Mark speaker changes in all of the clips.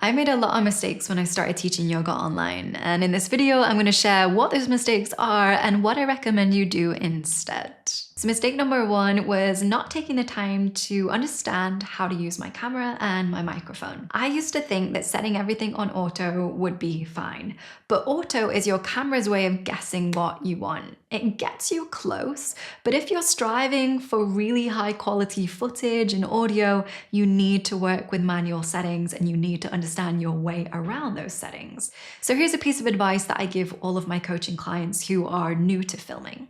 Speaker 1: I made a lot of mistakes when I started teaching yoga online, and in this video, I'm going to share what those mistakes are and what I recommend you do instead. So mistake number one was not taking the time to understand how to use my camera and my microphone. I used to think that setting everything on auto would be fine, but auto is your camera's way of guessing what you want. It gets you close, but if you're striving for really high quality footage and audio, you need to work with manual settings and you need to understand your way around those settings. So here's a piece of advice that I give all of my coaching clients who are new to filming.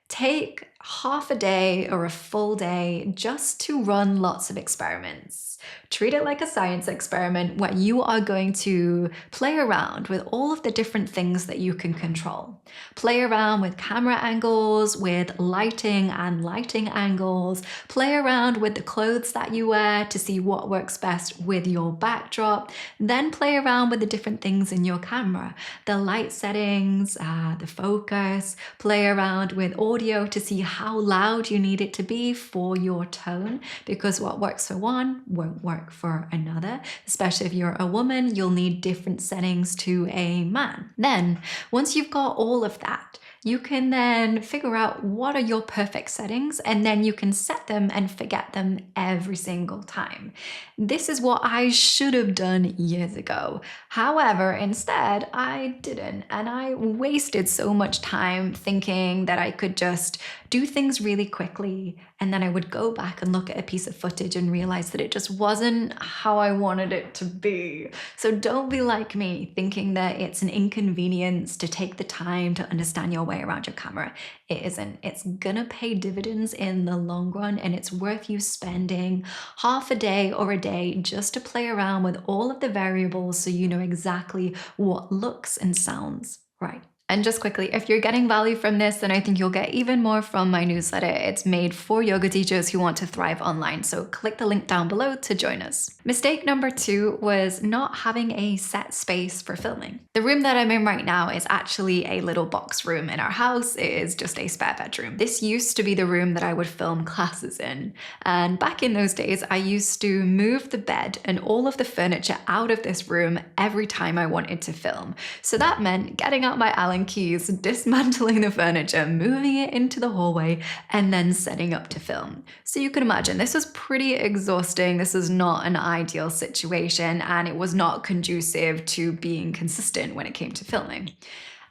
Speaker 1: Take half a day or a full day just to run lots of experiments. Treat it like a science experiment where you are going to play around with all of the different things that you can control. Play around with camera angles, with lighting and lighting angles. Play around with the clothes that you wear to see what works best with your backdrop. Then play around with the different things in your camera. The light settings, the focus. Play around with audio to see how loud you need it to be for your tone, because what works for one won't work for another. Especially if you're a woman, you'll need different settings to a man. Then, once you've got all of that, you can then figure out what are your perfect settings, and then you can set them and forget them every single time. This is what I should have done years ago. However, instead, I didn't, and I wasted so much time thinking that I could just do things really quickly, and then I would go back and look at a piece of footage and realize that it just wasn't how I wanted it to be. So don't be like me, thinking that it's an inconvenience to take the time to understand your way around your camera. It isn't. It's gonna pay dividends in the long run, and it's worth you spending half a day or a day just to play around with all of the variables so you know exactly what looks and sounds right. And just quickly, if you're getting value from this, then I think you'll get even more from my newsletter. It's made for yoga teachers who want to thrive online, so click the link down below to join us. Mistake number two was not having a set space for filming. The room that I'm in right now is actually a little box room in our house. It is just a spare bedroom. This used to be the room that I would film classes in. And back in those days, I used to move the bed and all of the furniture out of this room every time I wanted to film. So that meant getting out my Allen keys, dismantling the furniture, moving it into the hallway, and then setting up to film. So you can imagine this was pretty exhausting. This is not an ideal situation, and it was not conducive to being consistent when it came to filming.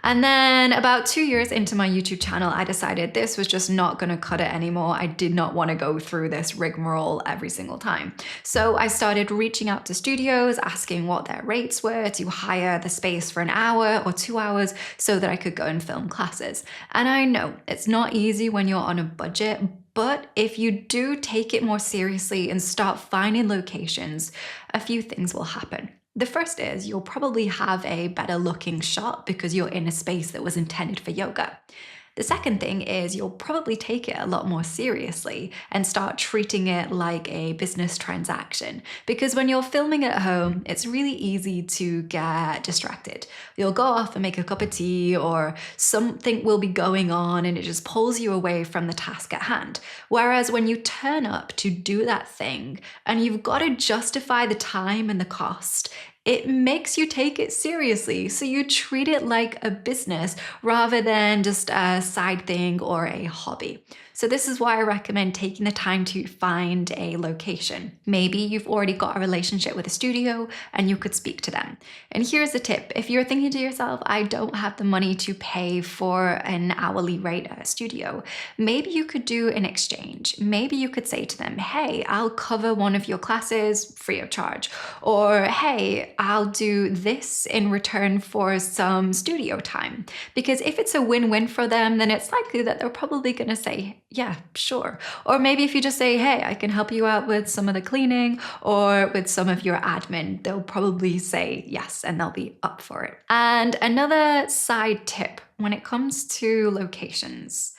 Speaker 1: And then about 2 years into my YouTube channel, I decided this was just not gonna cut it anymore. I did not want to go through this rigmarole every single time. So I started reaching out to studios, asking what their rates were to hire the space for an hour or 2 hours so that I could go and film classes. And I know it's not easy when you're on a budget, but if you do take it more seriously and start finding locations, a few things will happen. The first is you'll probably have a better looking shot because you're in a space that was intended for yoga. The second thing is you'll probably take it a lot more seriously and start treating it like a business transaction, because when you're filming at home, it's really easy to get distracted. You'll go off and make a cup of tea, or something will be going on and it just pulls you away from the task at hand. Whereas when you turn up to do that thing and you've got to justify the time and the cost, it makes you take it seriously. So you treat it like a business rather than just a side thing or a hobby. So this is why I recommend taking the time to find a location. Maybe you've already got a relationship with a studio and you could speak to them. And here's a tip. If you're thinking to yourself, I don't have the money to pay for an hourly rate at a studio, maybe you could do an exchange. Maybe you could say to them, hey, I'll cover one of your classes free of charge. Or hey, I'll do this in return for some studio time. Because if it's a win-win for them, then it's likely that they're probably going to say, yeah, sure. Or maybe if you just say, hey, I can help you out with some of the cleaning or with some of your admin, they'll probably say yes, and they'll be up for it. And another side tip when it comes to locations,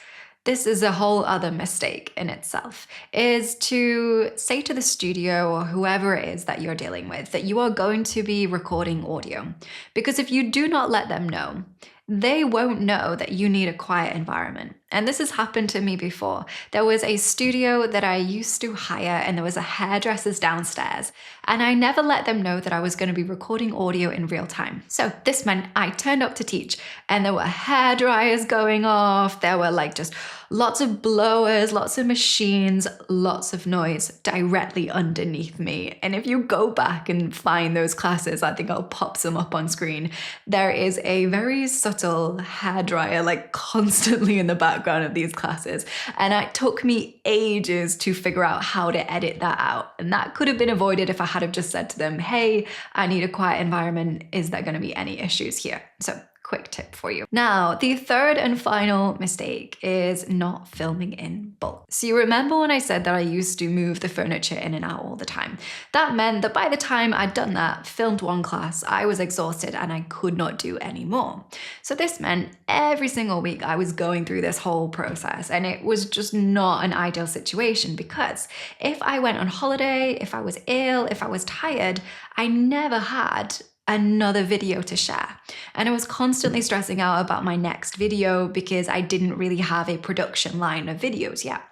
Speaker 1: this is a whole other mistake in itself, is to say to the studio or whoever it is that you're dealing with that you are going to be recording audio. Because if you do not let them know, they won't know that you need a quiet environment. And this has happened to me before. There was a studio that I used to hire, and there was a hairdresser's downstairs, and I never let them know that I was going to be recording audio in real time. So this meant I turned up to teach, and there were hair dryers going off. There were like just lots of blowers, lots of machines, lots of noise directly underneath me. And if you go back and find those classes, I think I'll pop some up on screen. There is a very subtle hairdryer like constantly in the background of these classes. And it took me ages to figure out how to edit that out. And that could have been avoided if I had have just said to them, hey, I need a quiet environment. Is there going to be any issues here? So quick tip for you. Now, the third and final mistake is not filming in bulk. So you remember when I said that I used to move the furniture in and out all the time? That meant that by the time I'd done that, filmed one class, I was exhausted and I could not do any more. So this meant every single week I was going through this whole process, and it was just not an ideal situation, because if I went on holiday, if I was ill, if I was tired, I never had another video to share. And I was constantly stressing out about my next video because I didn't really have a production line of videos yet.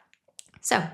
Speaker 1: So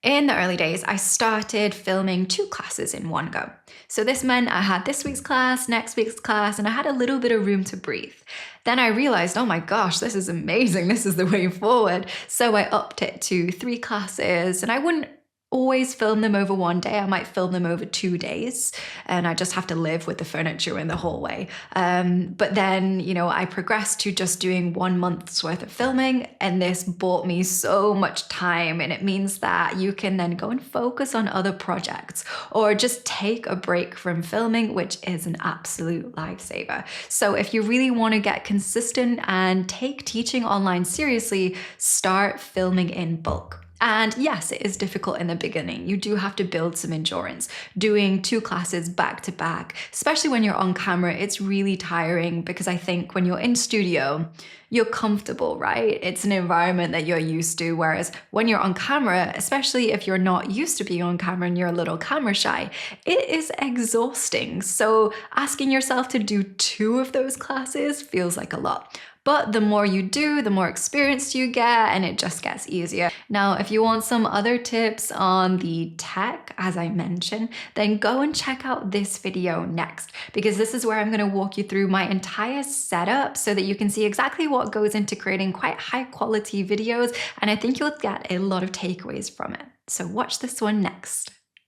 Speaker 1: in the early days, I started filming 2 classes in one go. So this meant I had this week's class, next week's class, and I had a little bit of room to breathe. Then I realized, oh my gosh, this is amazing. This is the way forward. So I upped it to 3 classes, and I wouldn't always film them over one day. I might film them over 2 days, and I just have to live with the furniture in the hallway. But then, I progressed to just doing 1 month's worth of filming, and this bought me so much time. And it means that you can then go and focus on other projects, or just take a break from filming, which is an absolute lifesaver. So if you really want to get consistent and take teaching online seriously, start filming in bulk. And yes, it is difficult in the beginning. You do have to build some endurance. Doing 2 classes back to back, especially when you're on camera, it's really tiring, because I think when you're in studio, you're comfortable, right? It's an environment that you're used to. Whereas when you're on camera, especially if you're not used to being on camera and you're a little camera shy, it is exhausting. So asking yourself to do 2 of those classes feels like a lot. But the more you do, the more experienced you get, and it just gets easier. Now, if you want some other tips on the tech, as I mentioned, then go and check out this video next, because this is where I'm going to walk you through my entire setup so that you can see exactly what goes into creating quite high quality videos. And I think you'll get a lot of takeaways from it. So watch this one next.